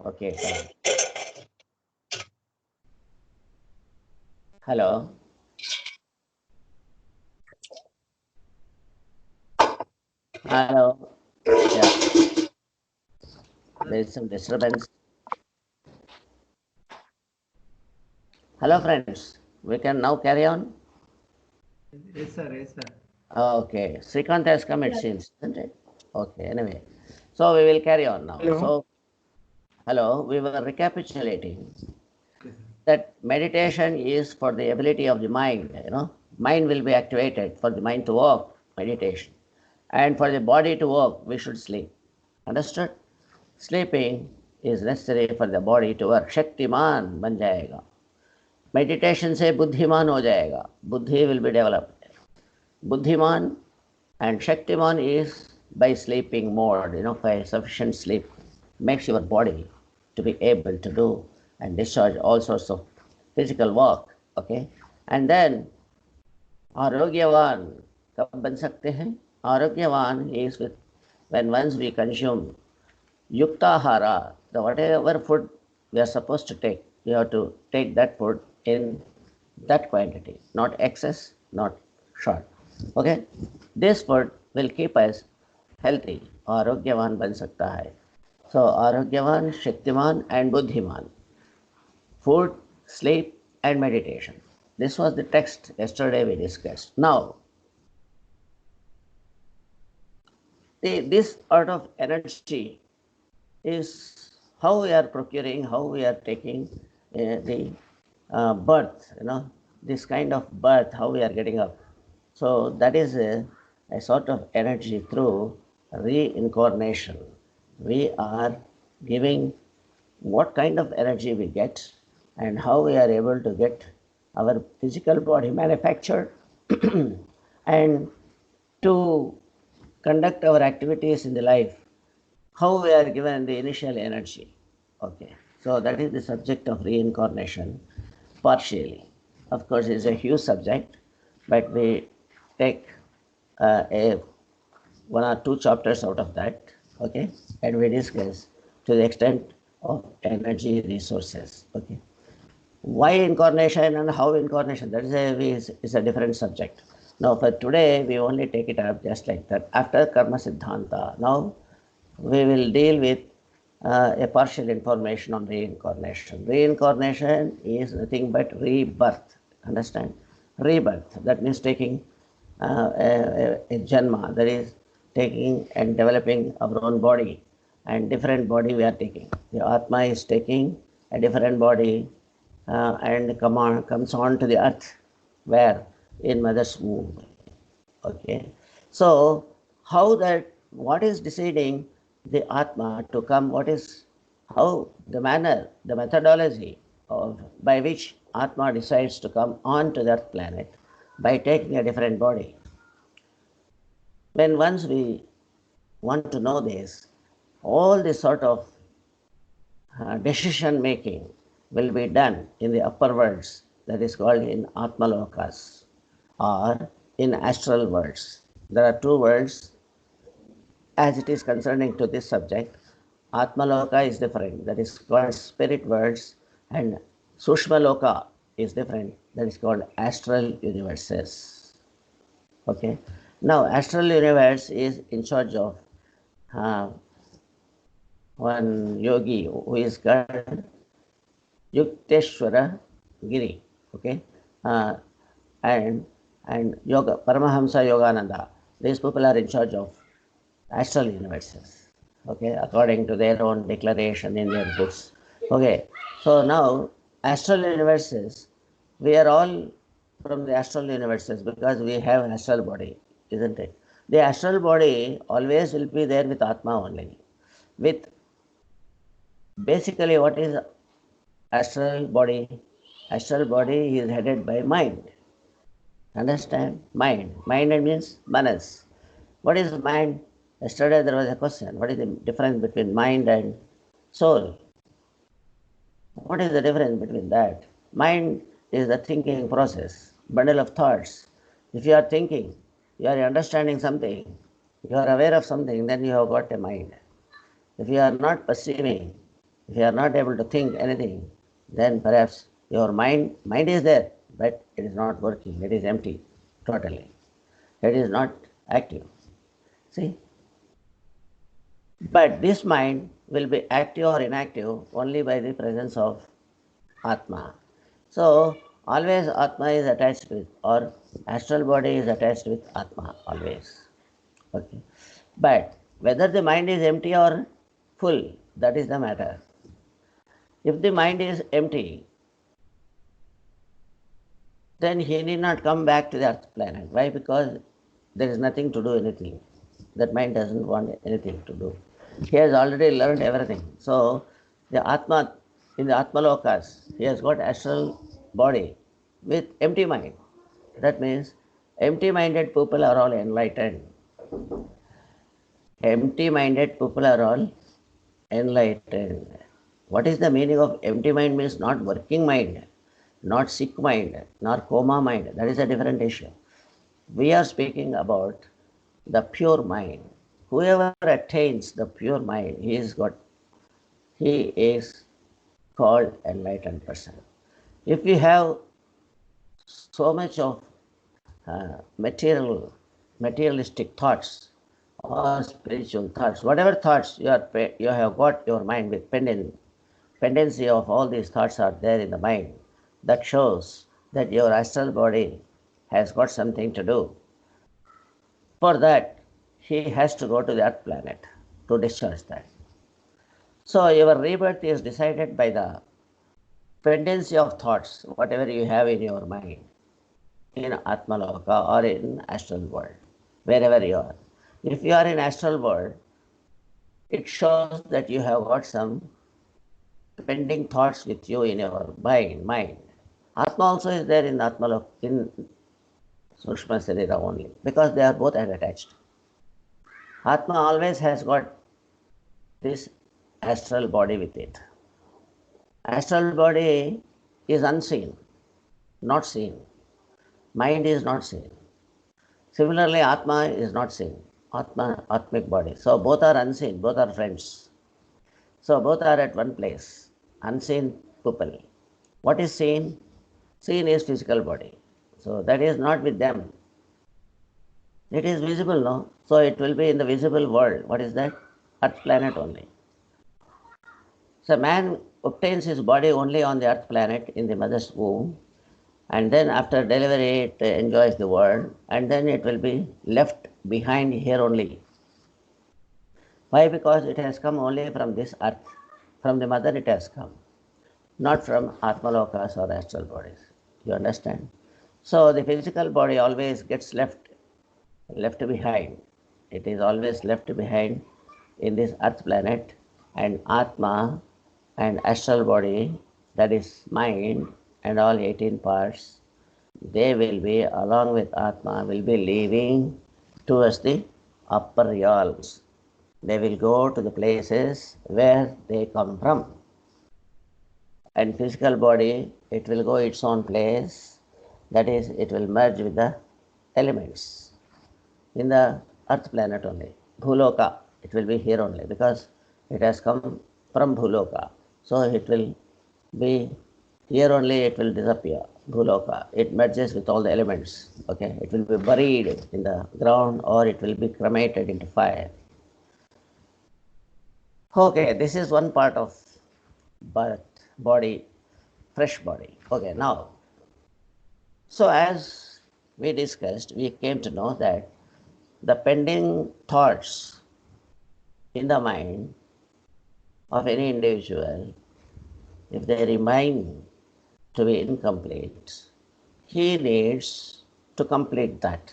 Okay, fine. Hello. Hello. Yeah, there is some disturbance. Hello, friends. We can now carry on. Yes, sir. Yes, sir. Okay. Srikanth has come, it seems, isn't it? Okay, anyway. So we will carry on now. Hello. So, hello, we were recapitulating Yes, sir. that meditation is for the ability of the mind. Mind will be activated for the mind to work, meditation. And for the body to work, we should sleep. Understood? Sleeping is necessary for the body to work. Shaktimaan बन जाएगा. Meditation से बुद्धिमान हो जाएगा. बुद्धि will be developed. Buddhiman and Shaktiman is by sleeping more, by sufficient sleep, makes your body to be able to do and discharge all sorts of physical work. Okay? And then आरोग्यवान कब बन सकते हैं? आरोग्यवान is when once we consume yuktahara, the whatever food we are supposed to take, we have to take that food in that quantity, not excess, not short. Okay? This food will keep us healthy. आरोग्यवान बन सकता है. So आरोग्यवान, Shaktimaan and बुद्धिमान. Food, sleep and meditation. This was the text yesterday we discussed. Now, this sort of energy is how we are procuring, how we are taking the birth, this kind of birth, how we are getting up. So that is a sort of energy through reincarnation. We are giving what kind of energy we get and how we are able to get our physical body manufactured and to conduct our activities in the life, how we are given the initial energy. Okay, so that is the subject of reincarnation, partially. Of course, it's a huge subject, but we take a one or two chapters out of that, okay, and we discuss to the extent of energy resources. Okay, why incarnation and how incarnation, that is a different subject. Now for today we only take it up just like that. After karma siddhanta, now we will deal with a partial information on reincarnation. Reincarnation is nothing but rebirth. Understand? Rebirth. That means taking a janma, that is taking and developing our own body, and different body we are taking. The Atma is taking a different body and comes on to the earth, where in mother's womb. Okay, so how that, what is deciding the Atma to come? What is, how the manner, the methodology of by which Atma decides to come on to that planet by taking a different body? When once we want to know this, all this sort of decision making will be done in the upper worlds, that is called in Atmalokas or in astral worlds. There are two worlds as it is concerning to this subject. Atmaloka is different, that is called spirit worlds, and Sushmaloka is different, that is called astral universes. Okay. Now, astral universe is in charge of uh, one yogi who is called Yukteswara Giri. Okay. Uh, and Yoga Paramahamsa Yogananda. These people are in charge of astral universes. Okay, according to their own declaration in their books. Okay, so now astral universes, we are all from the astral universes because we have an astral body, isn't it? The astral body always will be there with Atma only. With basically what is astral body? Astral body is headed by mind. Understand? Mind. Mind means manas. What is mind? Yesterday there was a question. What is the difference between mind and soul? What is the difference between that? Mind is the thinking process, bundle of thoughts. If you are thinking, you are understanding something, you are aware of something, then you have got a mind. If you are not perceiving, if you are not able to think anything, then perhaps your mind is there, but it is not working. It is empty, totally. It is not active. See? But this mind will be active or inactive only by the presence of Atma. So always Atma is attached with, or astral body is attached with Atma, always. Okay. But whether the mind is empty or full, that is the matter. If the mind is empty, then he need not come back to the earth planet. Why? Because there is nothing to do anything. That mind doesn't want anything to do. He has already learned everything. So the Atma, in the Atmalokas, he has got astral body with empty mind. That means empty-minded people are all enlightened. Empty-minded people are all enlightened. What is the meaning of empty mind? Means not working mind, not sick mind, nor coma mind. That is a different issue. We are speaking about the pure mind. Whoever attains the pure mind, he is called enlightened person. If you have so much of materialistic thoughts or spiritual thoughts, whatever thoughts you have got your mind with pendency of all these thoughts are there in the mind, that shows that your astral body has got something to do. For that, he has to go to the earth planet to discharge that. So your rebirth is decided by the pendency of thoughts, whatever you have in your mind, in Atmaloka or in astral world, wherever you are. If you are in astral world, it shows that you have got some pending thoughts with you in your mind. Atma also is there in Atmaloka, in Sukshma Sarira only, because they are both attached. Atma always has got this astral body with it. Astral body is unseen, not seen. Mind is not seen. Similarly, Atma is not seen. Atmic body. So both are unseen, both are friends. So both are at one place. Unseen people. What is seen? Seen is physical body. So that is not with them. It is visible, no? So it will be in the visible world. What is that? Earth planet only. So man obtains his body only on the earth planet in the mother's womb, and then after delivery it enjoys the world, and then it will be left behind here only. Why? Because it has come only from this earth. From the mother it has come, not from Atmalokas or astral bodies. You understand? So the physical body always gets left behind. It is always left behind in this earth planet, and Atma and astral body, that is mind and all 18 parts, they will be, along with Atma, will be leaving towards the upper realms. They will go to the places where they come from. And physical body, it will go its own place, that is, it will merge with the elements in the earth planet only. Bhuloka, it will be here only because it has come from Bhuloka. So it will be here only, it will disappear. Bhuloka, it merges with all the elements. Okay, it will be buried in the ground or it will be cremated into fire. Okay, this is one part of birth, body, fresh body. Okay, now, so as we discussed, we came to know that the pending thoughts in the mind of any individual, if they remain to be incomplete, he needs to complete that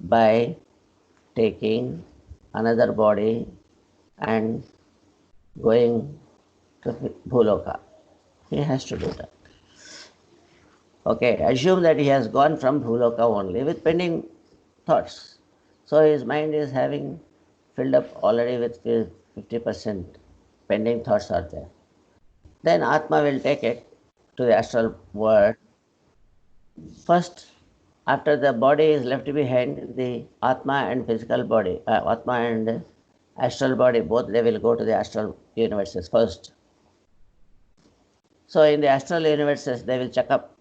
by taking another body and going to Bhuloka. He has to do that. Okay, assume that he has gone from Bhuloka only with pending thoughts. So his mind is having filled up already with 50% pending thoughts are there. Then Atma will take it to the astral world. First, after the body is left behind, the Atma and physical body, Atma and astral body, both they will go to the astral universes first. So in the astral universes, they will check up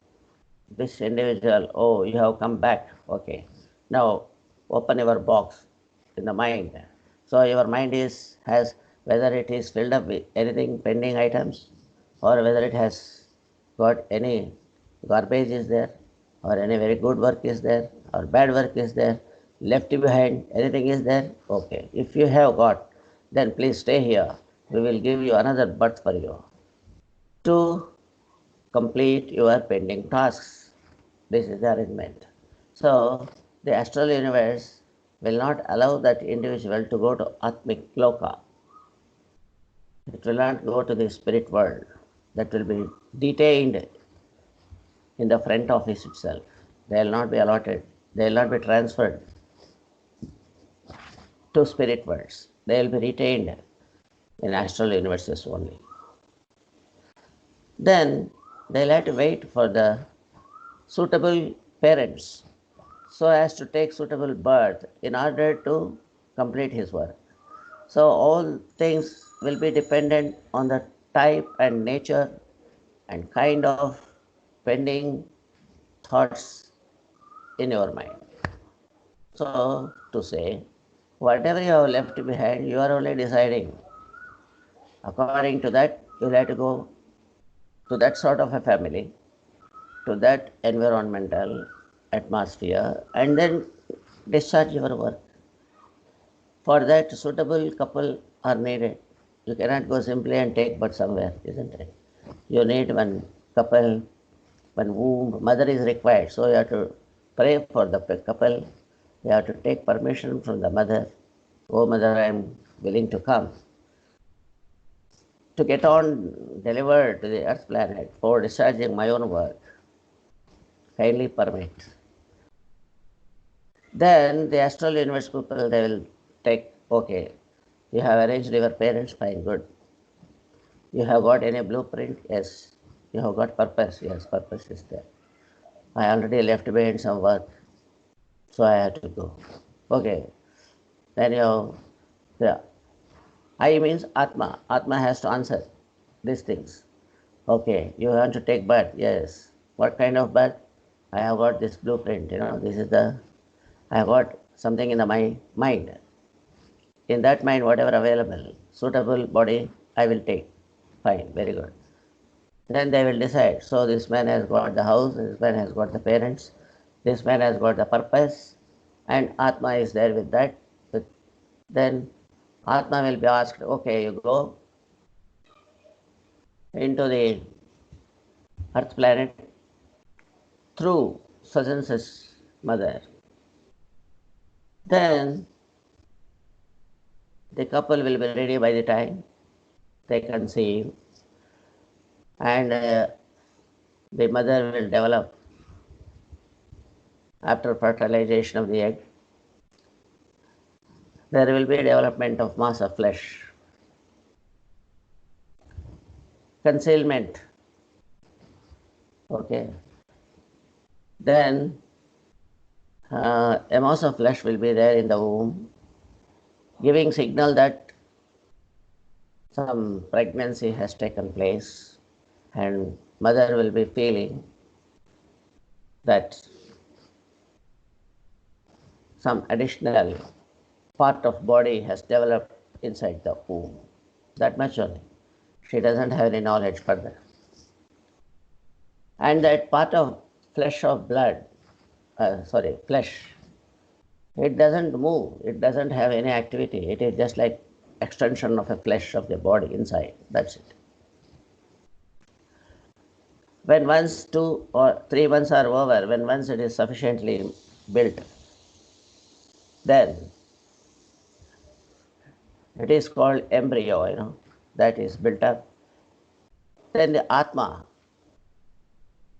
this individual. Oh, you have come back. Okay. Now open your box in the mind. So your mind has whether it is filled up with anything pending items or whether it has got any garbage is there or any very good work is there or bad work is there, left behind, anything is there. Okay. If you have got, then please stay here. We will give you another birth for you to complete your pending tasks. This is the arrangement. So, the astral universe will not allow that individual to go to Atmic Loka. It will not go to the spirit world. That will be detained in the front office itself. They will not be allotted. They will not be transferred to spirit worlds. They will be retained in astral universes only. Then they'll have to wait for the suitable parents so as to take suitable birth in order to complete his work. So all things will be dependent on the type and nature and kind of pending thoughts in your mind. So to say, whatever you have left behind, you are only deciding. According to that, you'll have to go to that sort of a family, to that environmental atmosphere, and then discharge your work. For that, suitable couple are needed. You cannot go simply and take birth somewhere, isn't it? You need one couple, one womb, mother is required. So you have to pray for the couple. You have to take permission from the mother. Oh, mother, I am willing to come. To get on delivered to the earth planet for discharging my own work. Kindly permit. Then the astral universe people, they will take, okay, you have arranged your parents, fine, good. You have got any blueprint? Yes. You have got purpose? Yes, purpose is there. I already left behind some work, so I have to go. Okay. Then the I means Atma. Atma has to answer these things. Okay, you want to take birth? Yes. What kind of birth? I have got this blueprint, this is I have got something in my mind. In that mind, whatever available, suitable body, I will take. Fine, very good. Then they will decide. So this man has got the house, this man has got the parents, this man has got the purpose, and Atma is there with that. Then Atma will be asked, okay, you go into the earth planet through such and such mother. Then the couple will be ready by the time they conceive, and the mother will develop after fertilization of the egg. There will be a development of mass of flesh. Concealment. Okay. Then a mass of flesh will be there in the womb, giving signal that some pregnancy has taken place, and mother will be feeling that some additional part of body has developed inside the womb. That much only. She doesn't have any knowledge further. And that part of flesh, it doesn't move, it doesn't have any activity. It is just like extension of a flesh of the body inside. That's it. When once 2 or 3 months are over, when once it is sufficiently built, then it is called embryo, that is built up. Then the Atma,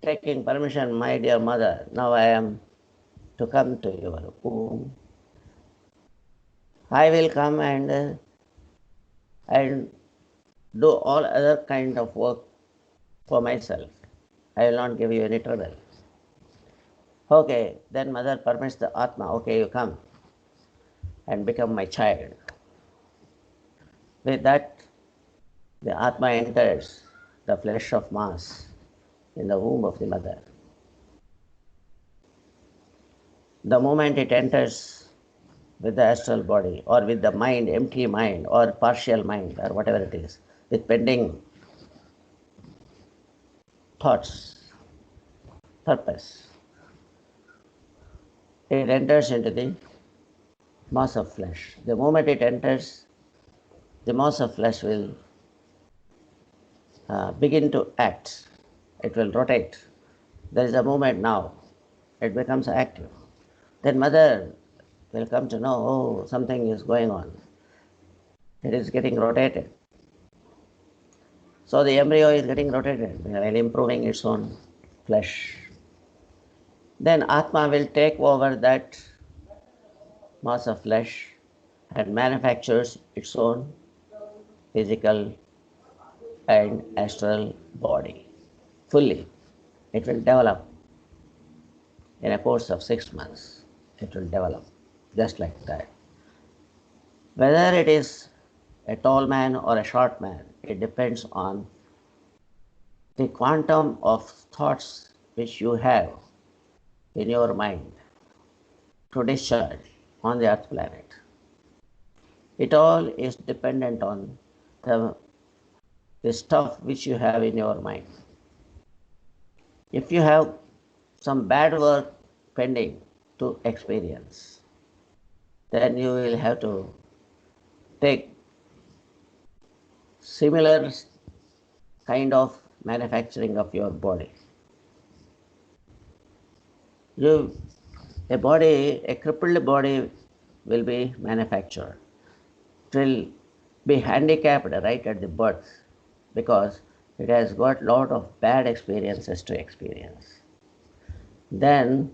taking permission, my dear mother, now I am to come to your womb. I will come and do all other kind of work for myself. I will not give you any trouble. Okay, then mother permits the Atma, okay, you come and become my child. With that, the Atma enters the flesh of mass in the womb of the mother. The moment it enters with the astral body or with the mind, empty mind or partial mind or whatever it is, with pending thoughts, purpose, it enters into the mass of flesh. The moment it enters, the mass of flesh will begin to act. It will rotate. There is a movement now. It becomes active. Then mother will come to know, oh, something is going on. It is getting rotated. So the embryo is getting rotated while improving its own flesh. Then Atma will take over that mass of flesh and manufactures its own physical and astral body fully. It will develop in a course of 6 months. It will develop just like that. Whether it is a tall man or a short man, it depends on the quantum of thoughts which you have in your mind to discharge on the earth planet. It all is dependent on the stuff which you have in your mind. If you have some bad work pending to experience, then you will have to take similar kind of manufacturing of your body. A crippled body will be manufactured. It will be handicapped right at the birth because it has got a lot of bad experiences to experience. Then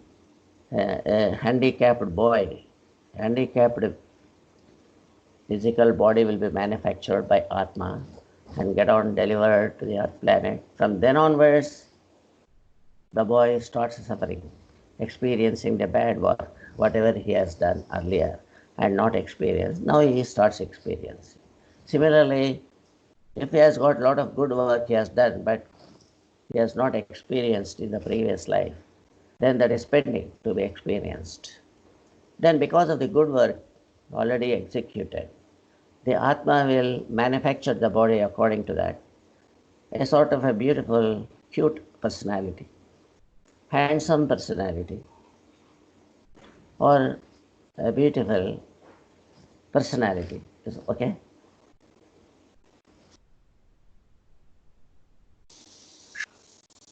a handicapped boy, handicapped physical body will be manufactured by Atma and get on delivered to the earth planet. From then onwards, the boy starts suffering, experiencing the bad work, whatever he has done earlier and not experienced. Now he starts experiencing. Similarly, if he has got a lot of good work he has done, but he has not experienced in the previous life, then that is pending to be experienced. Then because of the good work already executed, the Atma will manufacture the body according to that. A sort of a beautiful, cute personality, handsome personality, or a beautiful personality. Okay?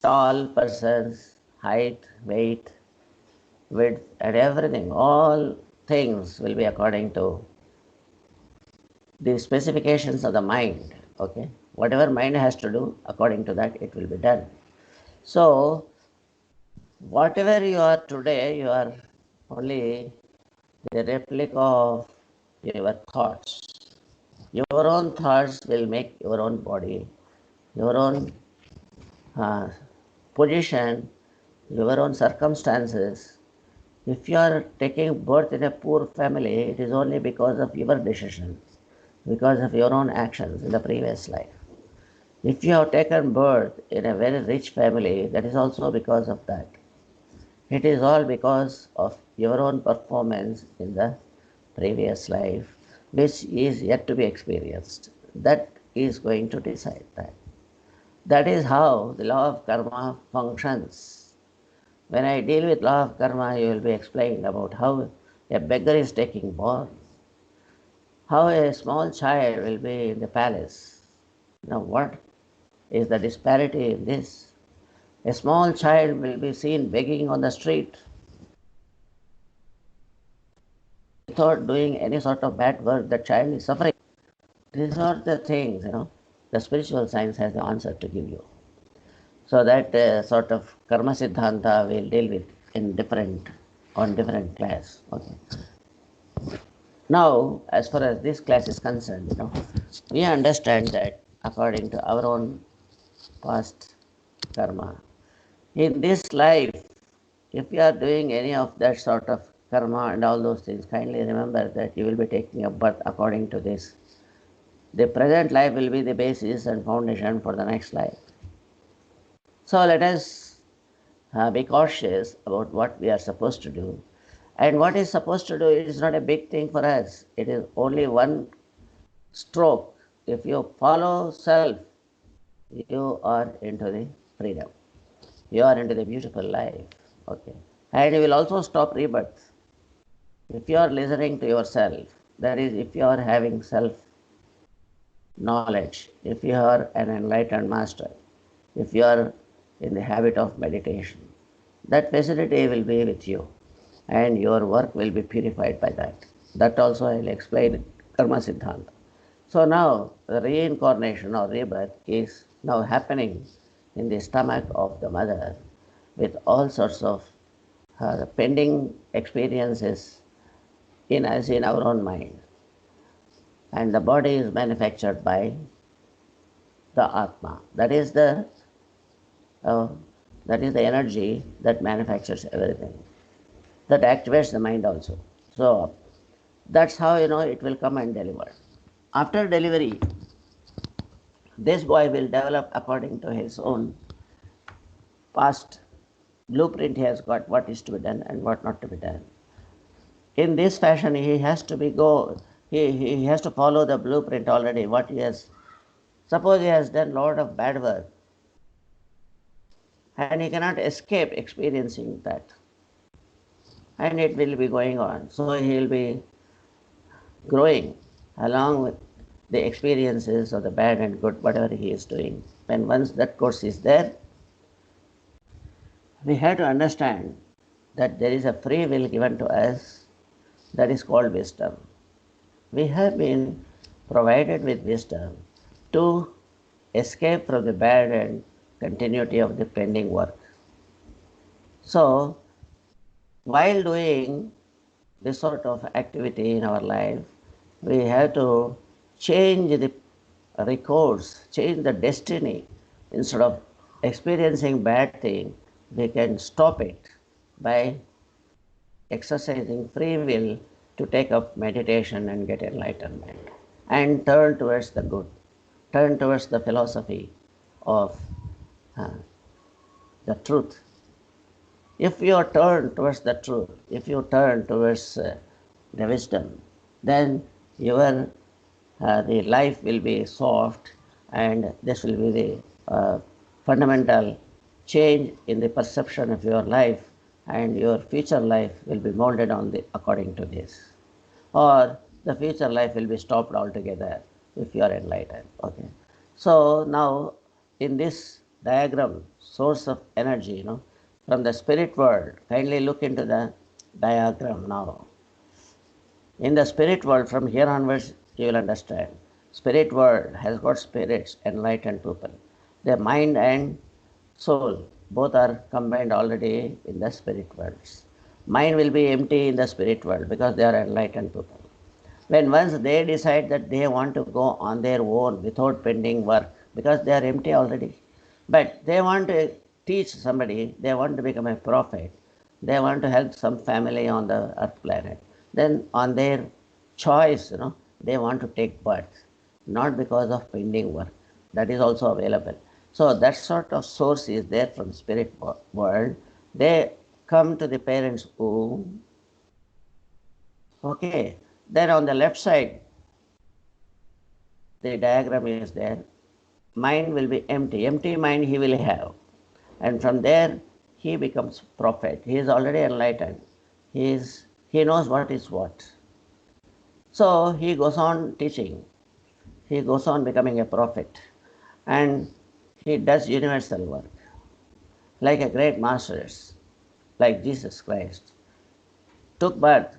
Tall persons, height, weight, width, and everything, all things will be according to the specifications of the mind. Okay? Whatever mind has to do, according to that, it will be done. So, whatever you are today, you are only the replica of your thoughts. Your own thoughts will make your own body, your own position, your own circumstances. If you are taking birth in a poor family, it is only because of your decision, because of your own actions in the previous life. If you have taken birth in a very rich family, that is also because of that. It is all because of your own performance in the previous life, which is yet to be experienced. That is going to decide that. That is how the law of karma functions. When I deal with law of karma, you will be explained about how a beggar is taking born, how a small child will be in the palace. Now what is the disparity in this? A small child will be seen begging on the street without doing any sort of bad work. The child is suffering. These are the things, the spiritual science has the answer to give you. So that sort of karma siddhanta we'll deal with on different class. Okay. Now, as far as this class is concerned, we understand that according to our own past karma, in this life, if you are doing any of that sort of karma and all those things, kindly remember that you will be taking a birth according to this The present life will be the basis and foundation for the next life. So let us be cautious about what we are supposed to do. And what is supposed to do, it is not a big thing for us. It is only one stroke. If you follow self, you are into the freedom. You are into the beautiful life. Okay. And you will also stop rebirth. If you are listening to yourself, that is, if you are having self knowledge, if you are an enlightened master, if you are in the habit of meditation, that facility will be with you and your work will be purified by that. That also I will explain in Karma Siddhanta. So now the reincarnation or rebirth is now happening in the stomach of the mother with all sorts of pending experiences in us in our own mind. And the body is manufactured by the Atma. Uh, that is the energy that manufactures everything. That activates the mind also. So that's how it will come and deliver. After delivery, this boy will develop according to his own past blueprint. He has got what is to be done and what not to be done. In this fashion, he has to he has to follow the blueprint already. What he has, suppose he has done a lot of bad work, and he cannot escape experiencing that, and it will be going on. So he will be growing along with the experiences of the bad and good, whatever he is doing. When once that course is there, we have to understand that there is a free will given to us that is called wisdom. We have been provided with wisdom to escape from the bad and continuity of the pending work. So, while doing this sort of activity in our life, we have to change the records, change the destiny. Instead of experiencing bad thing, we can stop it by exercising free will to take up meditation and get enlightenment and turn towards the good, turn towards the philosophy of uh, the truth. If you turn towards the truth, if you turn towards the wisdom, then your the life will be soft, and this will be the fundamental change in the perception of your life, and your future life will be molded on the according to this, or the future life will be stopped altogether if you are enlightened. Okay. So now in this diagram, source of energy, from the spirit world, kindly look into the diagram now. In the spirit world, from here onwards, you will understand. Spirit world has got spirits, enlightened people. Their mind and soul both are combined already in the spirit worlds. Mind will be empty in the spirit world because they are enlightened people. When once they decide that they want to go on their own without pending work, because they are empty already, but they want to teach somebody, they want to become a prophet, they want to help some family on the earth planet, then on their choice, they want to take birth, not because of pending work. That is also available. So that sort of source is there from spirit world. They come to the parents' womb. Okay. Then on the left side, the diagram is there. Mind will be empty. Empty mind he will have. And from there, he becomes prophet. He is already enlightened. He knows what is what. So he goes on teaching. He goes on becoming a prophet. And he does universal work. Like a great masters, like Jesus Christ, took birth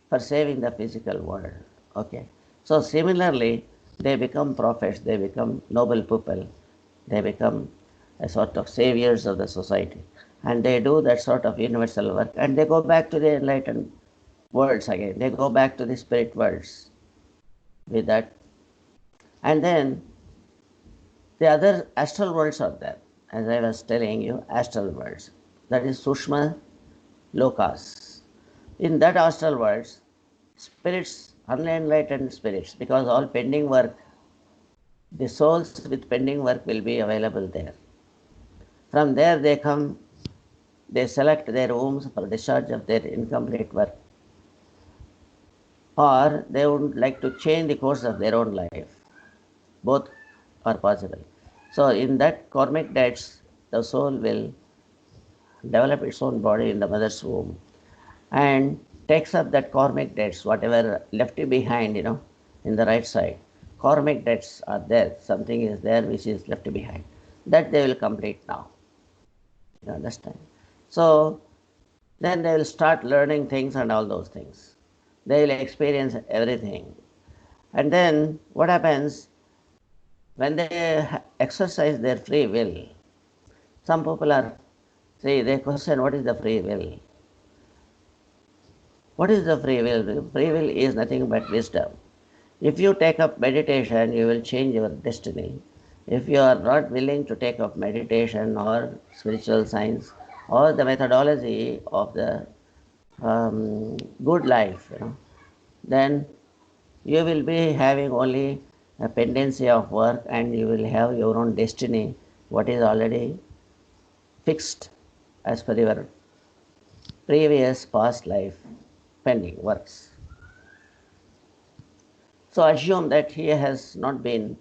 for saving the physical world. Okay. So similarly, they become prophets, they become noble people, they become a sort of saviors of the society. And they do that sort of universal work, and they go back to the enlightened worlds again. They go back to the spirit worlds with that. And then the other astral worlds are there. As I was telling you, astral worlds. That is Sushma Lokas. In that astral worlds, spirits, unenlightened spirits, because all pending work The souls with pending work will be available there. From there they come, they select their wombs for discharge of their incomplete work, or they would like to change the course of their own life. Both are possible. So in that karmic debts, the soul will develop its own body in the mother's womb and takes up that karmic debts, whatever left behind, in the right side. Karmic debts are there. Something is there which is left behind. That they will complete now. You understand? So then they will start learning things and all those things. They will experience everything. And then what happens when they exercise their free will? Some people are, see, they question what is the free will? What is the free will? Free will is nothing but wisdom. If you take up meditation, you will change your destiny. If you are not willing to take up meditation or spiritual science or the methodology of the good life, then you will be having only a pendency of work and you will have your own destiny, what is already fixed as per your previous past life pending works. So assume that he has not been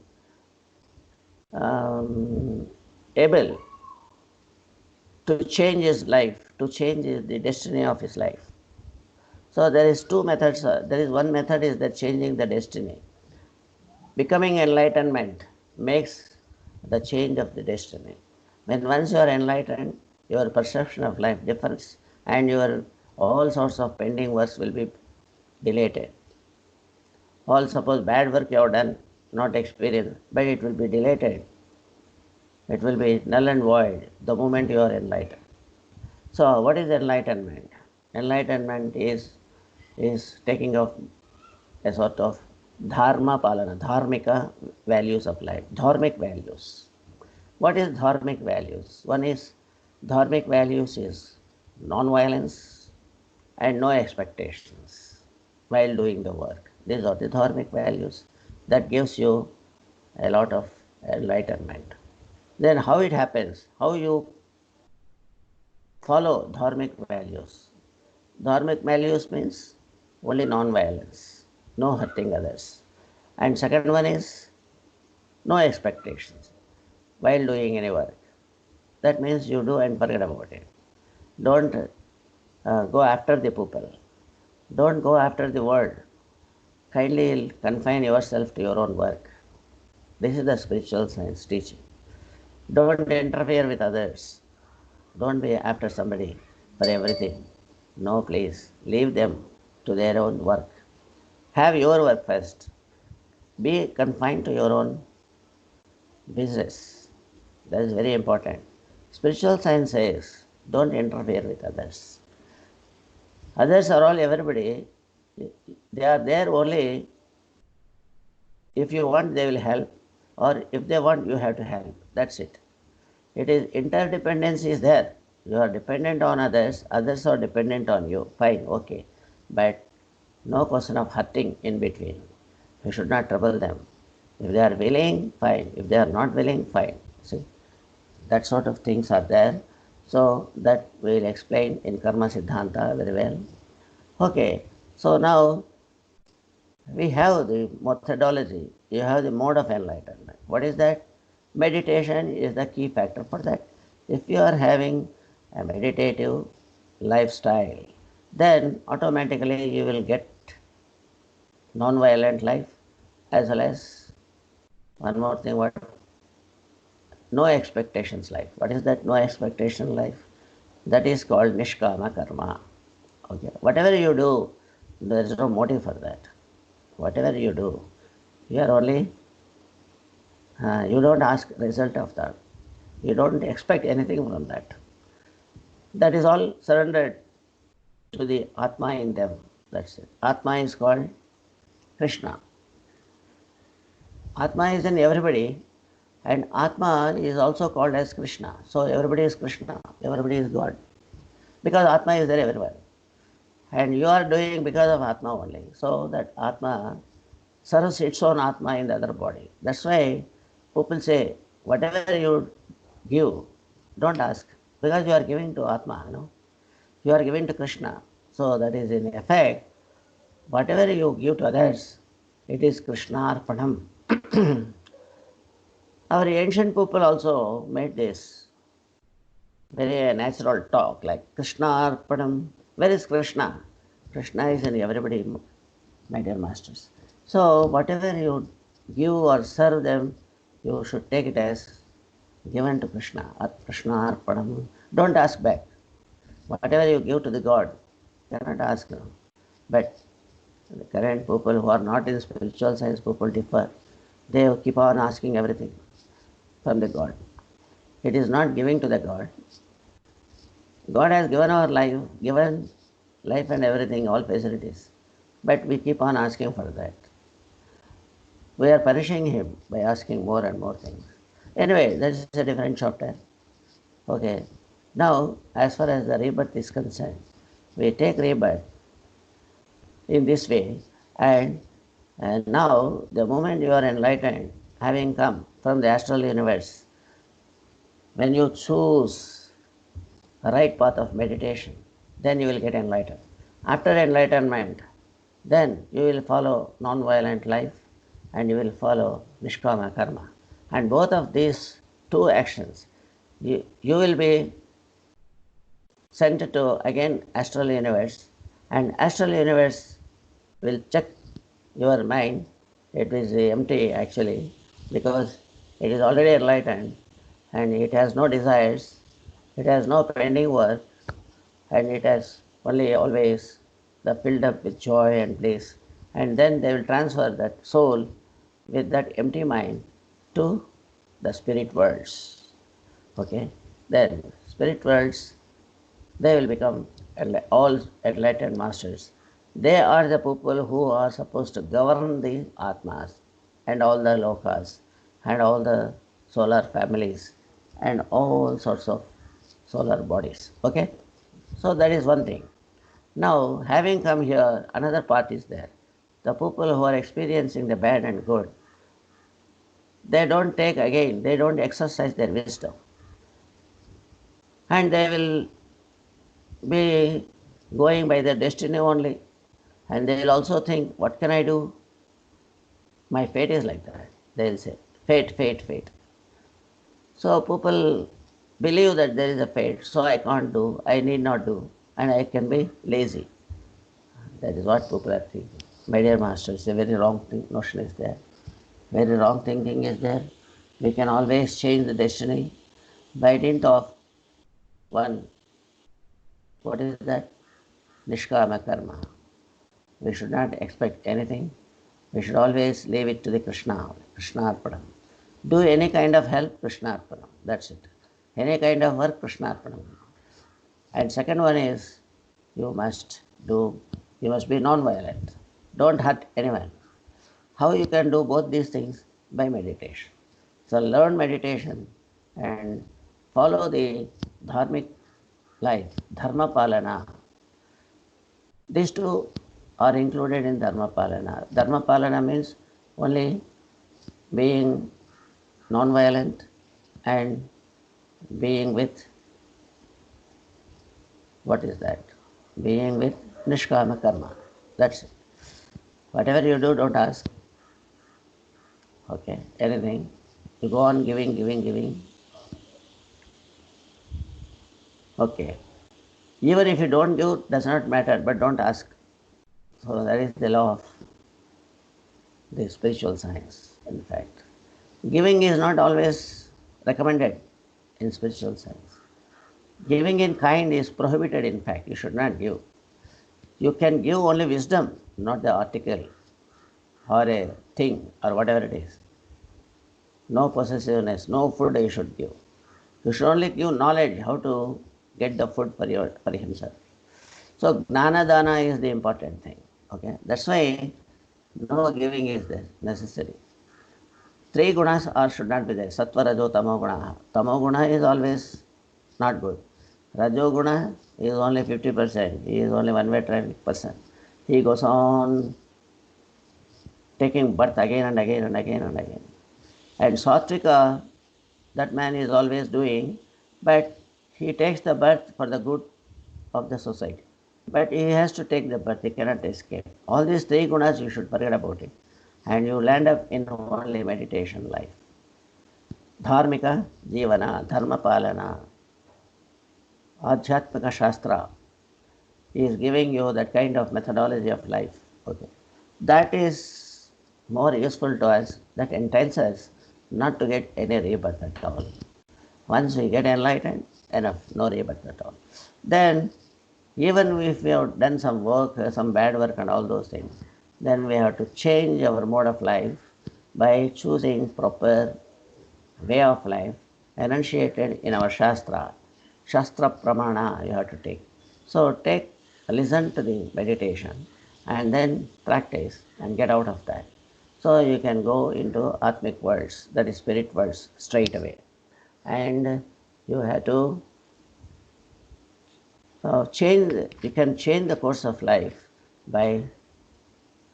able to change his life, to change the destiny of his life. So there is two methods. There is one method is that changing the destiny. Becoming enlightenment makes the change of the destiny. When once you are enlightened, your perception of life differs and your all sorts of pending works will be deleted. All suppose bad work you have done, not experienced, but it will be deleted. It will be null and void the moment you are enlightened. So what is enlightenment? Enlightenment is taking of a sort of dharma palana, dharmika values of life, dharmic values. What is dharmic values? One is dharmic values is non-violence and no expectations while doing the work. These are the dharmic values that gives you a lot of enlightenment. Then how it happens? How you follow dharmic values? Dharmic values means only non-violence, no hurting others. And second one is no expectations while doing any work. That means you do and forget about it. Don't go after the people. Don't go after the world. Kindly confine yourself to your own work. This is the spiritual science teaching. Don't interfere with others. Don't be after somebody for everything. No, please. Leave them to their own work. Have your work first. Be confined to your own business. That is very important. Spiritual science says don't interfere with others. Others are all everybody. They are there only if you want, they will help, or if they want, you have to help. That's it. It is interdependence is there. You are dependent on others, others are dependent on you. Fine, okay. But no question of hurting in between. You should not trouble them. If they are willing, fine. If they are not willing, fine. See, that sort of things are there. So that we will explain in Karma Siddhanta very well. Okay, so now we have the methodology, you have the mode of enlightenment. What is that? Meditation is the key factor for that. If you are having a meditative lifestyle, then automatically you will get non-violent life as well as one more thing, what? No expectations life. What is that no expectation life? That is called nishkama karma. Okay. Whatever you do, there is no motive for that. Whatever you do, you are only, you don't ask result of that. You don't expect anything from that. That is all surrendered to the Atma in them. That's it. Atma is called Krishna. Atma is in everybody, and Atma is also called as Krishna. So everybody is Krishna, everybody is God. Because Atma is there everywhere. And you are doing because of Atma only. So that Atma serves its own Atma in the other body. That's why people say, whatever you give, don't ask, because you are giving to Atma, you are giving to Krishna. So that is in effect, whatever you give to others, it is Krishna Arpanam. Our ancient people also made this very natural talk, like Krishna Arpanam. Where is Krishna? Krishna is in everybody, my dear masters. So whatever you give or serve them, you should take it as given to Krishna, Krishna Arpanam. Don't ask back. Whatever you give to the God, cannot ask. But the current people who are not in spiritual science, people differ. They keep on asking everything from the God. It is not giving to the God. God has given our life, given life and everything, all facilities. But we keep on asking for that. We are punishing him by asking more and more things. Anyway, that's a different chapter. Okay. Now, as far as the rebirth is concerned, we take rebirth in this way, and now the moment you are enlightened, having come from the astral universe, when you choose a right path of meditation, then you will get enlightened. After enlightenment, then you will follow non-violent life and you will follow Nishkama Karma. And both of these two actions, you will be sent to again astral universe, and astral universe will check your mind. It is empty actually, because it is already enlightened and it has no desires, it has no pending work, and it has only always the filled up with joy and bliss. And then they will transfer that soul with that empty mind to the spirit worlds. Okay? Then spirit worlds, they will become all enlightened masters. They are the people who are supposed to govern the Atmas and all the lokas and all the solar families and all sorts of solar bodies. Okay? So that is one thing. Now, having come here, another part is there. The people who are experiencing the bad and good, they don't take again, they don't exercise their wisdom. And they will be going by their destiny only. And they will also think, what can I do? My fate is like that. They will say, fate, fate, fate. So people believe that there is a fate, so I can't do, I need not do, and I can be lazy. That is what people are thinking. My dear masters, a very wrong notion is there. Very wrong thinking is there. We can always change the destiny by dint of one. What is that? Nishkama karma. We should not expect anything. We should always leave it to the Krishna, Krishna Arpanam. Do any kind of help, Krishna Arpanam. That's it. Any kind of work, Krishna Arpanam. And second one is, you must be non-violent. Don't hurt anyone. How you can do both these things? By meditation. So learn meditation and follow the dharmic life, dharma palana. These two are included in dharma palana. Dharma palana means only being non-violent and being with, what is that? Being with nishkama karma. That's it. Whatever you do, don't ask. Okay, anything. You go on giving, giving, giving. Okay. Even if you don't give, does not matter, but don't ask. So that is the law of the spiritual science, in fact. Giving is not always recommended in spiritual science. Giving in kind is prohibited, in fact. You should not give. You can give only wisdom, not the article or a thing or whatever it is. No possessiveness, no food you should give. You should only give knowledge how to get the food for himself. So gnana dana is the important thing. Okay, that's why no giving is there necessary. Three gunas are should not be there. Sattva, rajo, tamo guna. Tamo guna is always not good. Rajo guna is only 50%. He is only one-way traffic person. He goes on taking birth again and again and again and again. And Satvika, that man is always doing, but he takes the birth for the good of the society. But he has to take the birth, he cannot escape. All these three gunas you should forget about it. And you will end up in only meditation life. Dharmika, Jivana, Dharma Palana, Adhyatmika Shastra is giving you that kind of methodology of life. Okay. That is more useful to us, that entails us not to get any rebirth at all. Once we get enlightened, enough, no rebirth at all. Then, even if we have done some work, some bad work, and all those things, then we have to change our mode of life by choosing proper way of life enunciated in our Shastra. Shastra Pramana you have to take. So listen to the meditation and then practice and get out of that. So you can go into Atmic worlds, that is spirit worlds, straight away. And you have to you can change the course of life by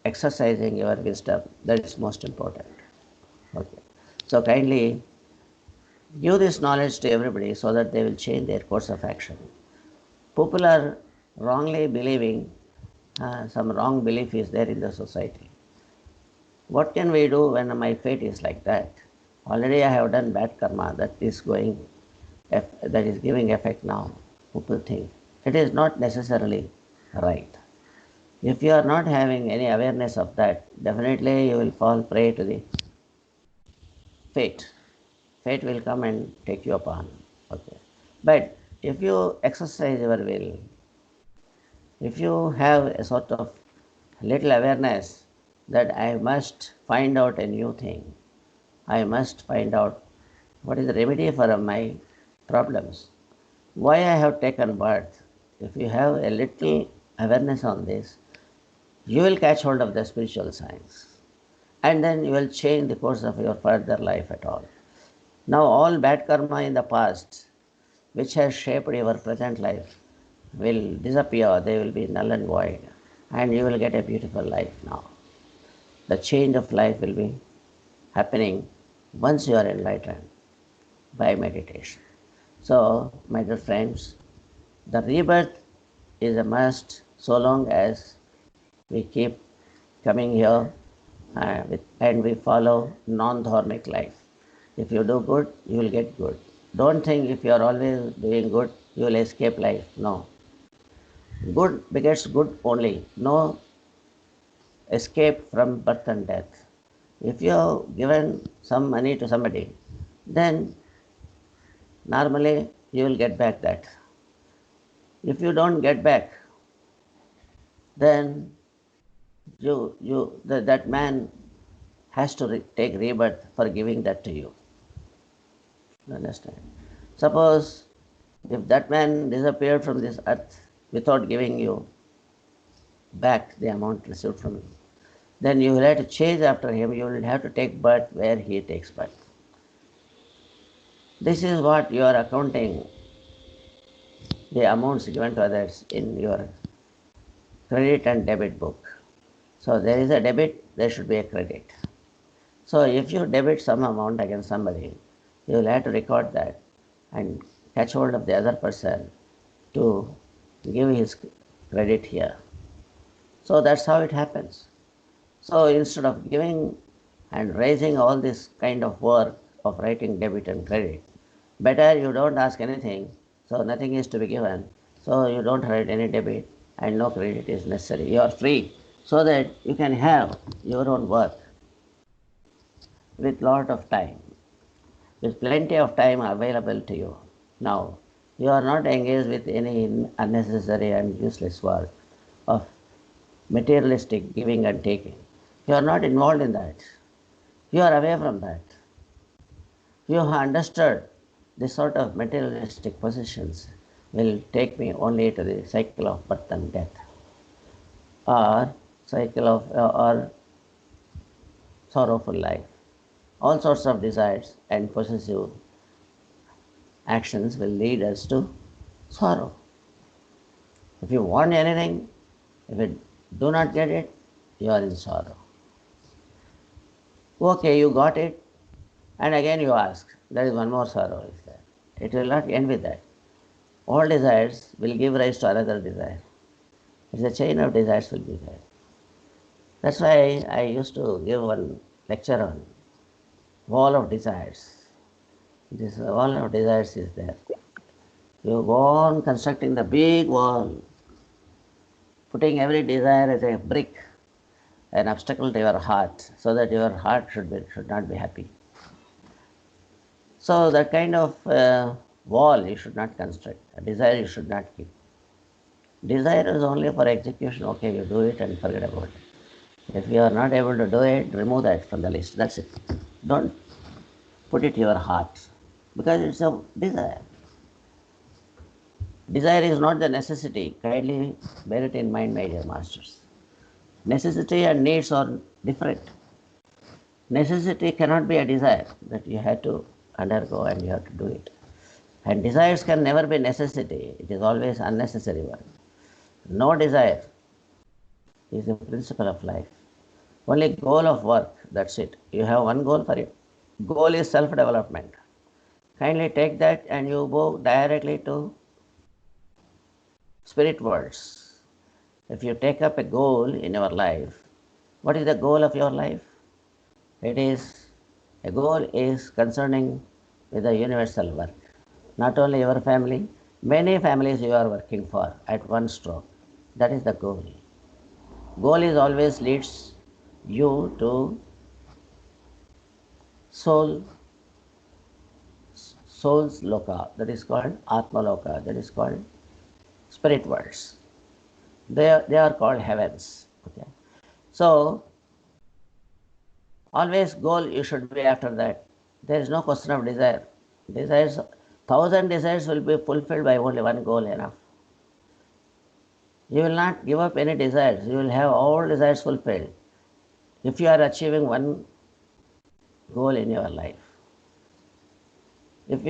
exercising your wisdom. That is most important. Okay. So kindly give this knowledge to everybody so that they will change their course of action. People are wrongly believing, some wrong belief is there in the society. What can we do when my fate is like that? Already I have done bad karma that is that is giving effect now. People think it is not necessarily right. If you are not having any awareness of that, definitely you will fall prey to the fate. Fate will come and take you upon. Okay. But if you exercise your will, if you have a sort of little awareness that I must find out a new thing, I must find out what is the remedy for my problems, why I have taken birth. If you have a little awareness on this, you will catch hold of the spiritual science and then you will change the course of your further life at all. Now, all bad karma in the past, which has shaped your present life, will disappear, they will be null and void, and you will get a beautiful life now. The change of life will be happening once you are enlightened by meditation. So, my dear friends, the rebirth is a must so long as we keep coming here and we follow non-dharmic life. If you do good, you will get good. Don't think if you are always doing good, you will escape life. No. Good begets good only. No escape from birth and death. If you have given some money to somebody, then normally you will get back that. If you don't get back, then that man has to take rebirth for giving that to you. You understand? Suppose if that man disappeared from this earth without giving you back the amount received from you, then you will have to chase after him, you will have to take birth where he takes birth. This is what you are accounting the amounts given to others in your credit and debit book. So there is a debit, there should be a credit. So if you debit some amount against somebody, you will have to record that and catch hold of the other person to give his credit here. So that's how it happens. So instead of giving and raising all this kind of work of writing debit and credit, better you don't ask anything, so nothing is to be given, so you don't write any debit and no credit is necessary. You are free so that you can have your own work with lot of time, with plenty of time available to you. Now, you are not engaged with any unnecessary and useless work of materialistic giving and taking. You are not involved in that. You are away from that. You have understood this sort of materialistic possessions will take me only to the cycle of birth and death, or cycle of or sorrowful life. All sorts of desires and possessive actions will lead us to sorrow. If you want anything, if you do not get it, you are in sorrow. Okay, you got it. And again you ask, there is one more sorrow, is there? It will not end with that. All desires will give rise to another desire. It's a chain of desires will be there. That's why I used to give one lecture on wall of desires. This wall of desires is there. You go on constructing the big wall, putting every desire as a brick, an obstacle to your heart, so that your heart should not be happy. So that kind of wall you should not construct. A desire you should not keep. Desire is only for execution. Okay, you do it and forget about it. If you are not able to do it, remove that from the list. That's it. Don't put it to your heart because it's a desire. Desire is not the necessity. Kindly bear it in mind, my dear masters. Necessity and needs are different. Necessity cannot be a desire that you have to undergo and you have to do it. And desires can never be necessity. It is always unnecessary one. No desire is the principle of life. Only goal of work, that's it. You have one goal for it. Goal is self-development. Kindly take that and you go directly to spirit worlds. If you take up a goal in your life, what is the goal of your life? It is, a goal is concerning with the universal work. Not only your family, many families you are working for at one stroke. That is the goal. Goal is always leads you to soul, soul's loka, that is called Atma Loka, that is called spirit worlds. They are called heavens. Okay. So always goal you should be after that. There is no question of desire. Desires, thousand desires will be fulfilled by only one goal enough. You will not give up any desires. You will have all desires fulfilled if you are achieving one goal in your life. If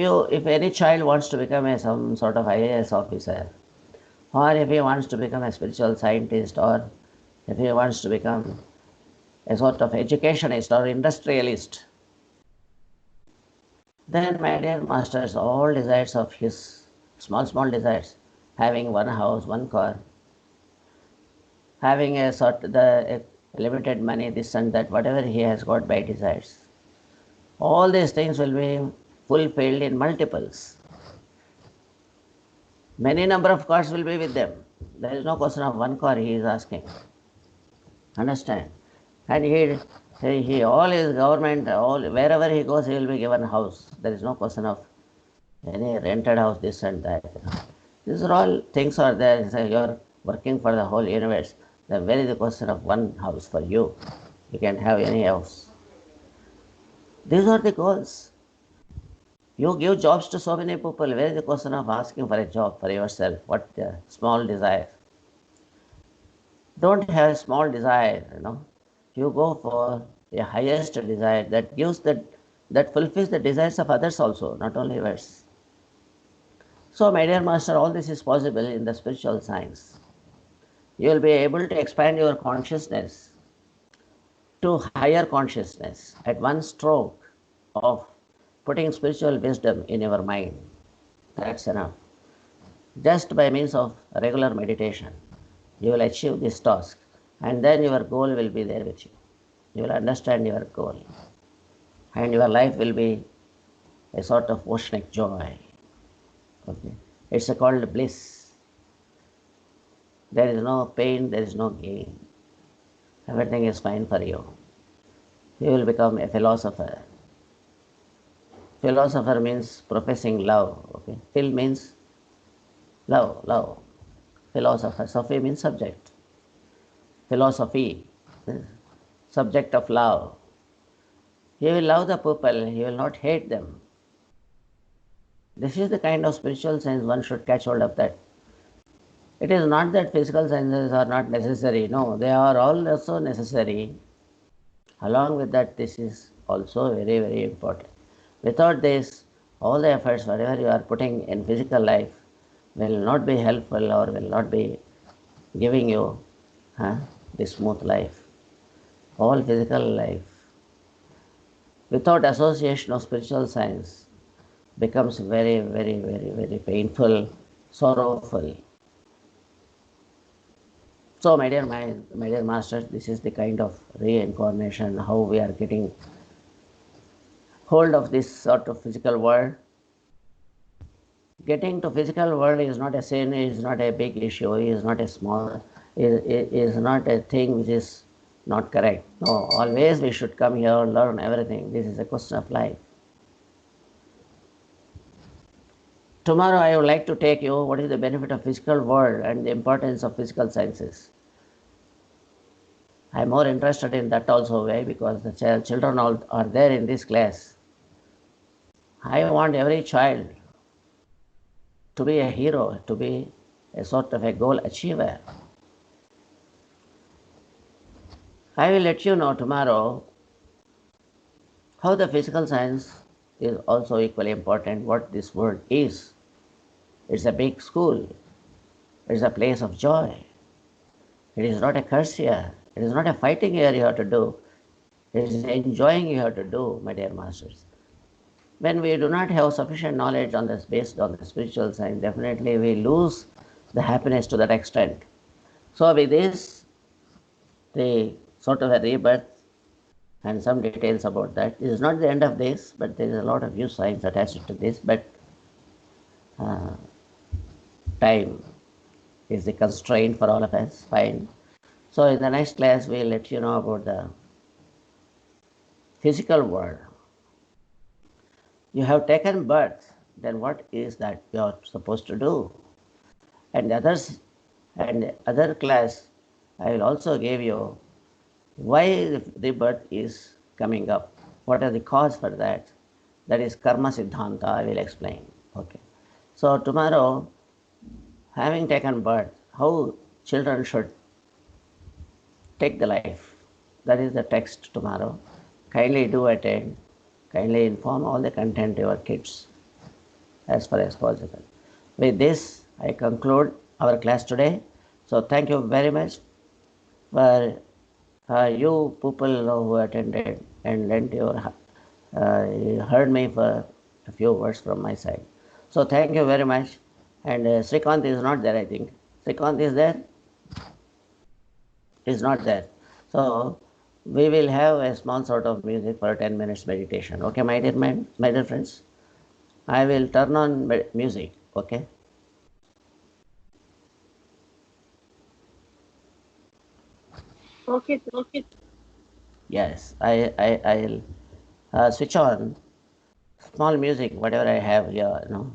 any child wants to become some sort of IAS officer, or if he wants to become a spiritual scientist, or if he wants to become a sort of educationist or industrialist, then, my dear masters, all desires of his, small desires, having one house, one car, having a limited money, this and that, whatever he has got by desires, all these things will be fulfilled in multiples. Many number of cars will be with them. There is no question of one car he is asking. Understand? And he all his government, all wherever he goes, he will be given a house. There is no question of any rented house, this and that. These are all things are there. You are working for the whole universe. Then where is the question of one house for you? You can have any house. These are the goals. You give jobs to so many people. Where is the question of asking for a job for yourself? What the small desire? Don't have a small desire, You go for a highest desire that gives that fulfills the desires of others also, not only yours. So, my dear master, all this is possible in the spiritual science. You will be able to expand your consciousness to higher consciousness at one stroke of putting spiritual wisdom in your mind. That's enough. Just by means of regular meditation, you will achieve this task, and then your goal will be there with you. You will understand your goal, and your life will be a sort of oceanic joy. Okay. It's called bliss. There is no pain, there is no gain. Everything is fine for you. You will become a philosopher. Philosopher means professing love. Okay. Phil means love. Philosopher. Sophy means subject. Philosophy, subject of love. He will love the people, he will not hate them. This is the kind of spiritual science one should catch hold of that. It is not that physical sciences are not necessary. No, they are all also necessary. Along with that, this is also very, very important. Without this, all the efforts, whatever you are putting in physical life, will not be helpful or will not be giving you the smooth life. All physical life without association of spiritual science becomes very, very, very, very painful, sorrowful. So, my dear masters, this is the kind of reincarnation, how we are getting hold of this sort of physical world. Getting to physical world is not a sin, is not a big issue, is not a small, is not a thing which is not correct. No, always we should come here and learn everything. This is a question of life. Tomorrow I would like to take you what is the benefit of physical world and the importance of physical sciences. I am more interested in that also way because the children all are there in this class. I want every child to be a hero, to be a sort of a goal achiever. I will let you know tomorrow how the physical science is also equally important, what this world is. It's a big school. It's a place of joy. It is not a curse here. It is not a fighting here you have to do. It is enjoying you have to do, my dear masters. When we do not have sufficient knowledge on this based on the spiritual science, definitely we lose the happiness to that extent. So with this, the sort of a rebirth and some details about that. This is not the end of this, but there is a lot of new science attached to this, but time is the constraint for all of us, fine. So in the next class, we'll let you know about the physical world. You have taken birth, then what is that you are supposed to do? And the other class, I will also give you why the birth is coming up. What are the cause for that? That is karma siddhanta, I will explain. Okay. So tomorrow, having taken birth, how children should take the life. That is the text tomorrow. Kindly do attend. Kindly inform all the content to your kids as far as possible. With this, I conclude our class today. So thank you very much for you people who attended and lent your heard me for a few words from my side. So thank you very much. And Srikant is not there, I think. Srikant is there? Is not there. So we will have a small sort of music for 10 minutes meditation. Okay, my dear friends? I will turn on music. Okay? Okay, okay. Yes, I'll switch on small music, whatever I have here, you know.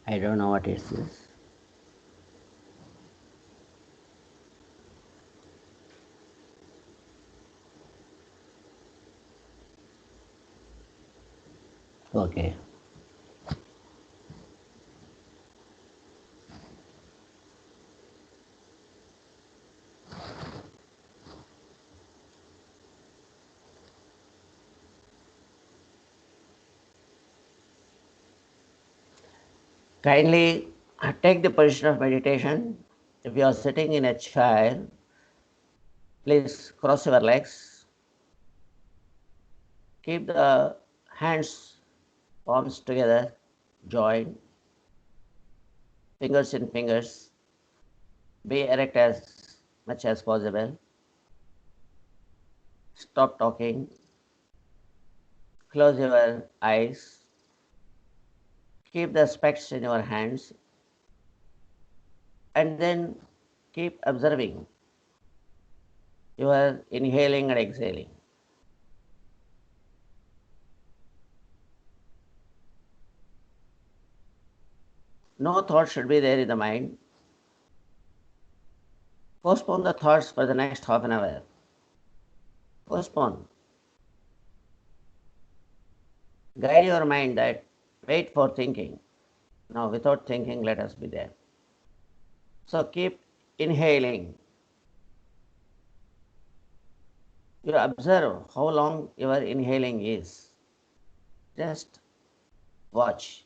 I don't know what is this. Okay. Kindly take the position of meditation. If you are sitting in a chair, please cross your legs. Keep the hands, palms together, joined, fingers in fingers. Be erect as much as possible. Stop talking. Close your eyes. Keep the specs in your hands. And then keep observing. You are inhaling and exhaling. No thought should be there in the mind. Postpone the thoughts for the next half an hour. Postpone. Guide your mind that wait for thinking. Now, without thinking, let us be there. So keep inhaling. You observe how long your inhaling is. Just watch.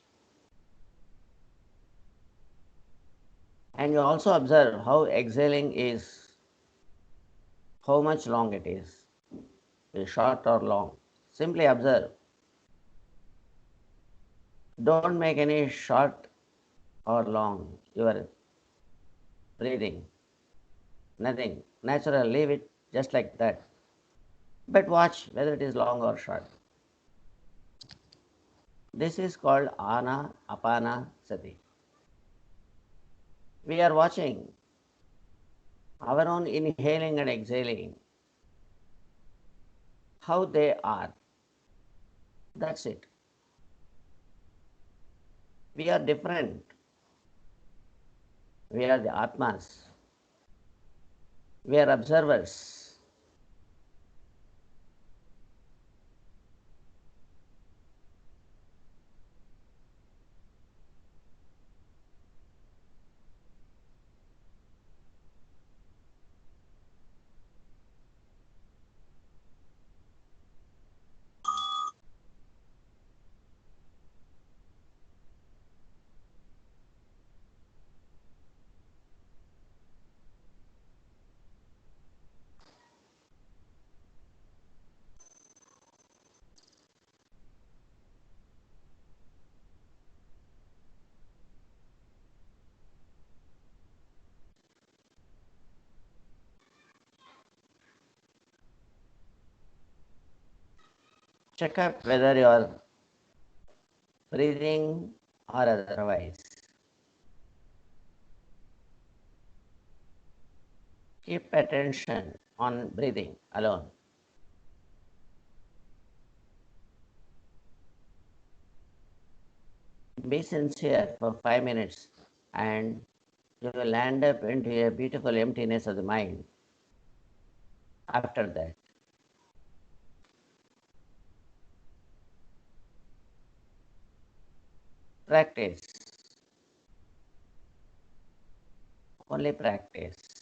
And you also observe how exhaling is, how much long it is short or long. Simply observe. Don't make any short or long your breathing. Nothing. Natural. Leave it just like that. But watch whether it is long or short. This is called Ana Apana Sati. We are watching our own inhaling and exhaling, how they are. That's it. We are different. We are the Atmas. We are observers. Check up whether you are breathing or otherwise. Keep attention on breathing alone. Be sincere for 5 minutes and you will land up into a beautiful emptiness of the mind after that. Practice, only practice.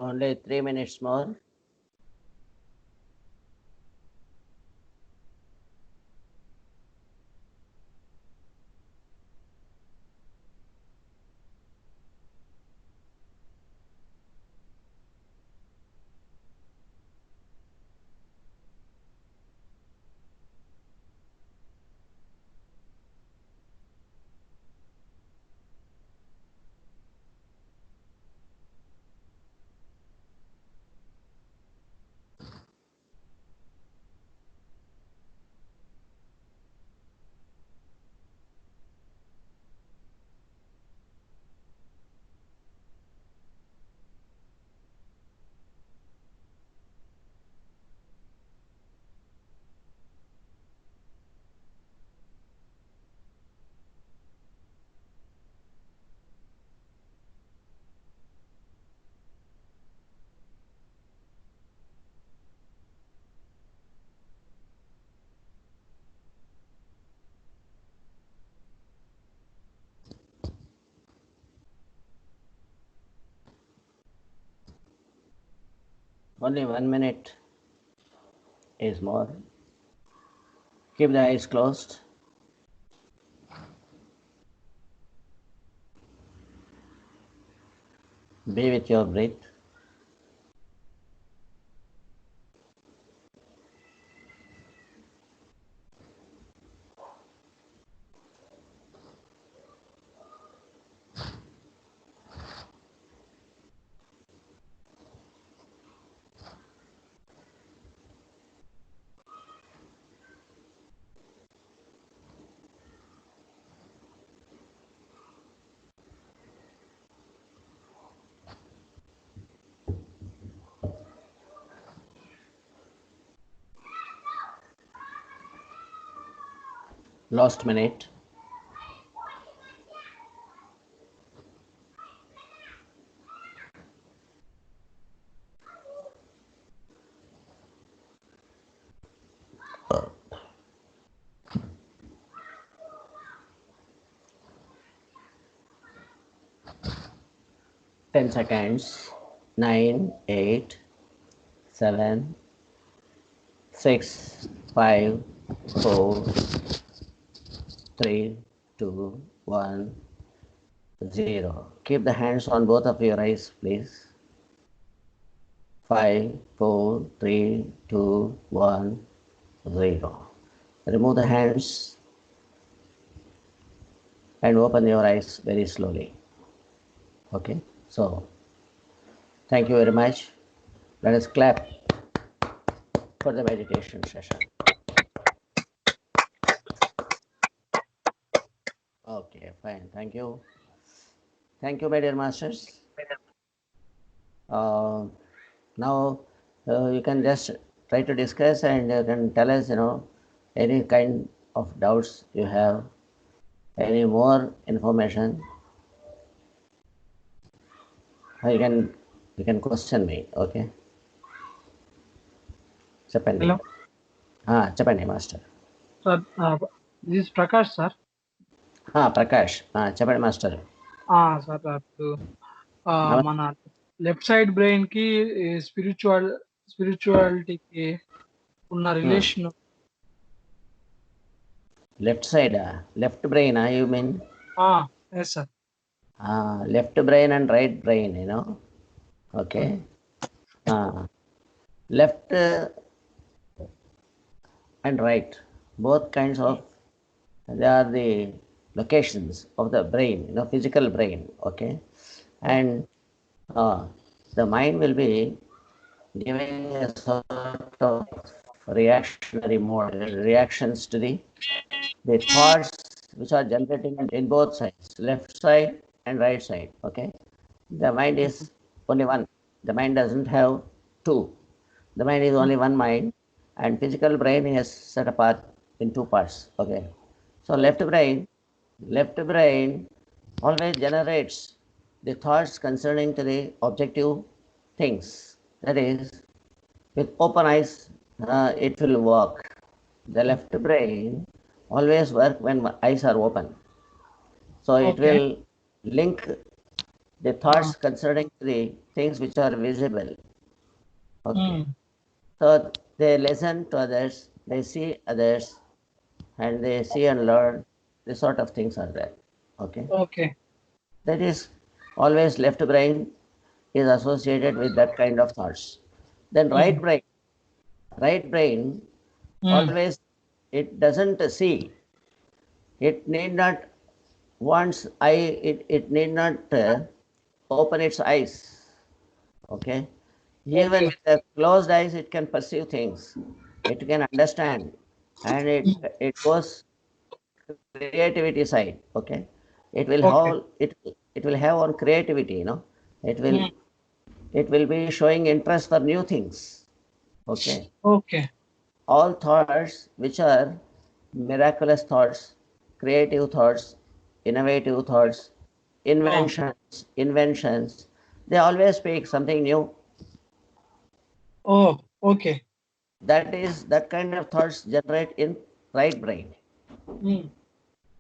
Only 3 minutes more. Only 1 minute is more. Keep the eyes closed. Be with your breath. Last minute. Ten seconds. 9, 8, 7, 6, 5, 4, 3, 2, 1, 0. Keep the hands on both of your eyes, please. 5, 4, 3, 2, 1, 0. Remove the hands and open your eyes very slowly. Okay, so thank you very much. Let us clap for the meditation session. Okay, fine. Thank you. Thank you, my dear masters. Now you can just try to discuss and you can tell us, any kind of doubts you have, any more information. You can question me, okay? చెప్పండి. Hello. చెప్పండి master. Sir, this is Prakash, sir. Prakash చెప్పండి master. Sir ఇప్పుడు మన left side brain కి స్పిరిచువాలిటీకి ఉన్న relation. Left side, left brain you mean? Yes sir. Left brain and right brain, okay. Left and right, both kinds of, they are the locations of the brain, physical brain, okay. And the mind will be giving a sort of reactionary mode, reactions to the thoughts which are generating in both sides, left side and right side, okay. The mind is only one. The mind doesn't have two. The mind is only one mind, and physical brain is set apart in two parts, okay. So left brain always generates the thoughts concerning to the objective things. That is, with open eyes it will work. The left brain always work when eyes are open. So it will link the thoughts concerning the things which are visible. Okay. So they listen to others, they see others, and they see and learn. This sort of things are there. Okay. Okay. That is always left brain is associated with that kind of thoughts. Then right brain always it doesn't see. It need not it need not open its eyes. Okay. Even with the closed eyes, it can perceive things. It can understand, and it goes creativity side. Okay. It will Okay. have it will have on creativity. It will be showing interest for new things. Okay. Okay. All thoughts which are miraculous thoughts, creative thoughts, innovative thoughts, inventions, they always speak something new. Oh, okay. That kind of thoughts generate in right brain.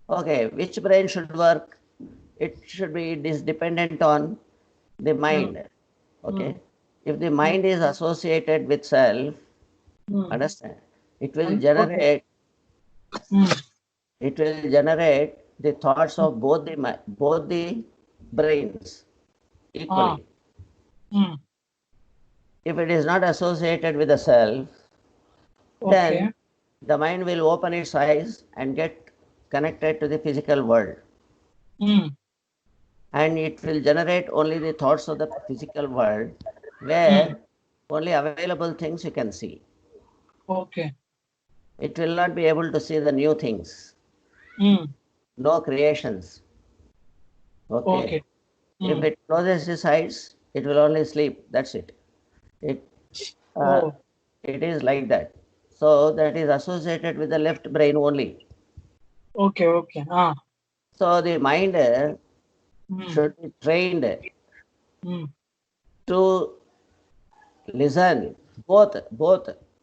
Okay, which brain should work? It should be dependent on the mind. Okay, if the mind is associated with self, understand, it will Okay. generate the thoughts of both the brains Ah. equally. If it is not associated with the self, Okay. then the mind will open its eyes and get connected to the physical world. And it will generate only the thoughts of the physical world where only available things you can see. Okay. It will not be able to see the new things, no creations. Okay. Okay. If it closes its eyes, it will only sleep. That's it. It, uh, Oh, it is like that. So that is associated with the left brain only. okay. Okay. Ah. So the mind should be trained to listen both,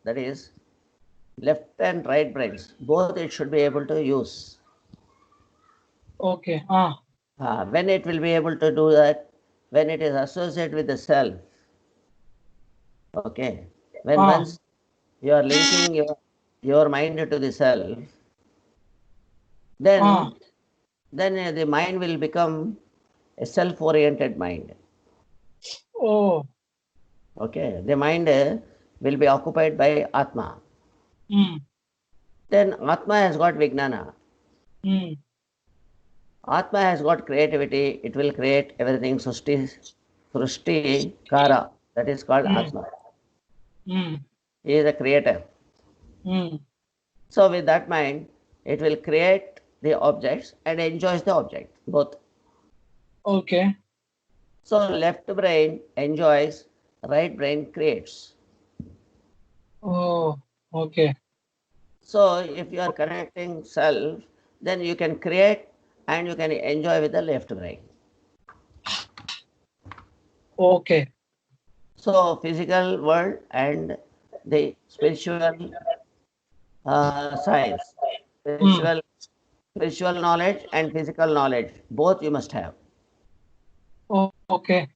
that is left and right brains, both it should be able to use. Okay. Ah. When it will be able to do that, when it is associated with the self. Okay, when Ah. once you are linking your mind to the self, Ah. then the mind will become a self-oriented mind. Oh. Okay, the mind will be occupied by Atma. Then Atma has got Vijnana. Atma has got creativity. It will create everything. Srushti Kara. That is called Atma. He is a creator. So with that mind, it will create the objects and enjoys the object, both. Okay. So left brain enjoys, right brain creates. Oh, okay. So if you are connecting self, then you can create and you can enjoy with the left brain. Okay. So physical world and the spiritual science, spiritual knowledge and physical knowledge, both you must have. Oh, okay.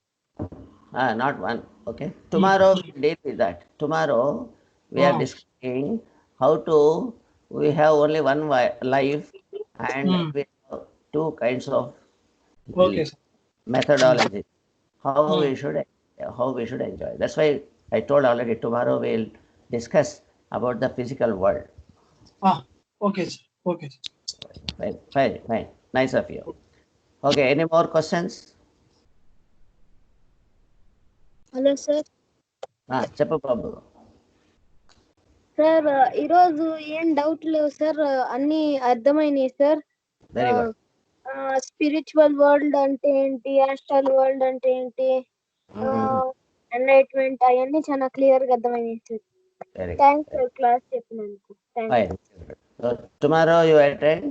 Not one. Okay. Tomorrow we deal with that. Tomorrow we are discussing how to. We have only one life, and we have two kinds of Okay, sir. methodology. How we should enjoy. That's why I told already. Tomorrow we'll discuss about the physical world. Ah, okay, sir. Okay, sir. Fine, fine, fine. Nice of you. Okay. Any more questions? Hello sir చెప్పు బాబు. Sir ఈరోజు ఏం doubt లేవు sir అన్ని అర్థమైనాయి sir very good. Spiritual world అంటే ఏంటి astral world అంటే ఏంటి ఎన్లైట్మెంట్ అవన్నీ చాలా క్లియర్ గా అర్థమైనాయి sir very thanks sir class చెప్పినందుకు fine. So tomorrow you attend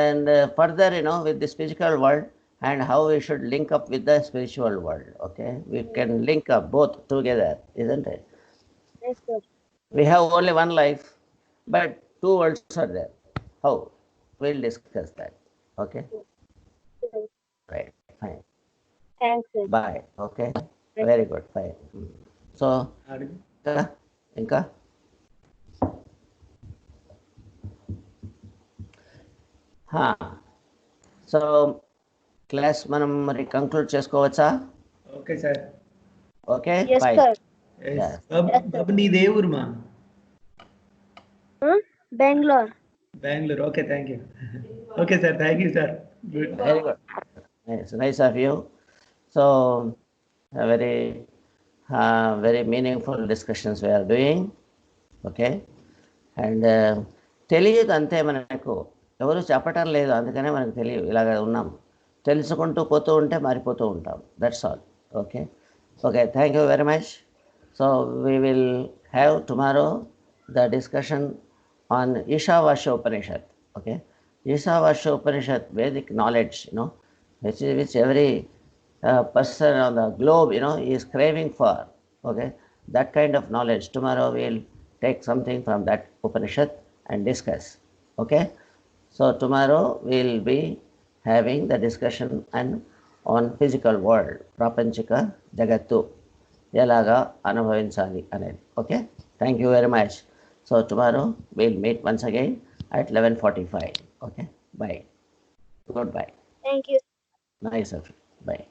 and further with this physical world and how we should link up with the spiritual world. Okay, we can link up both together, isn't it? Yes sir We have only one life, but two worlds are there. How? We'll discuss that. Okay, right, fine. Thanks sir. Bye. Okay. Very good. Fine. So, అడుగు. ఇంకా so class మనం మరి conclude చేసుకోవచ్చా? Okay sir. Okay yes fine. Sir. Yes. బాబు నీదే ఊరు మా? Bengaluru. Bengaluru. Okay, thank you. Okay sir, thank you sir. Good. Very good. Nice of you. So, very meaningful discussions we are doing. Okay. And తెలియదు అంతే, మనకు ఎవరు చెప్పటం లేదు, అందుకనే మనకు తెలియదు, ఇలాగ ఉన్నాం. తెలుసుకుంటూ పోతూ ఉంటే మారిపోతూ ఉంటాం. That's all. Okay. Okay, thank you very much. So we will have tomorrow the discussion on Ishavasya Upanishad. Okay. Ishavasya Upanishad, Vedic knowledge, which every person on the globe, is craving for. Okay. That kind of knowledge. Tomorrow we'll take something from that Upanishad and discuss. Okay. So tomorrow we'll be having the discussion on physical world, Prapanchika Jagattu, ఎలాగా అనుభవించాలి అనేది. Okay, thank you very much. So tomorrow will meet once again at 11:45. Okay, bye. Goodbye. Thank you. Nice of you. Bye.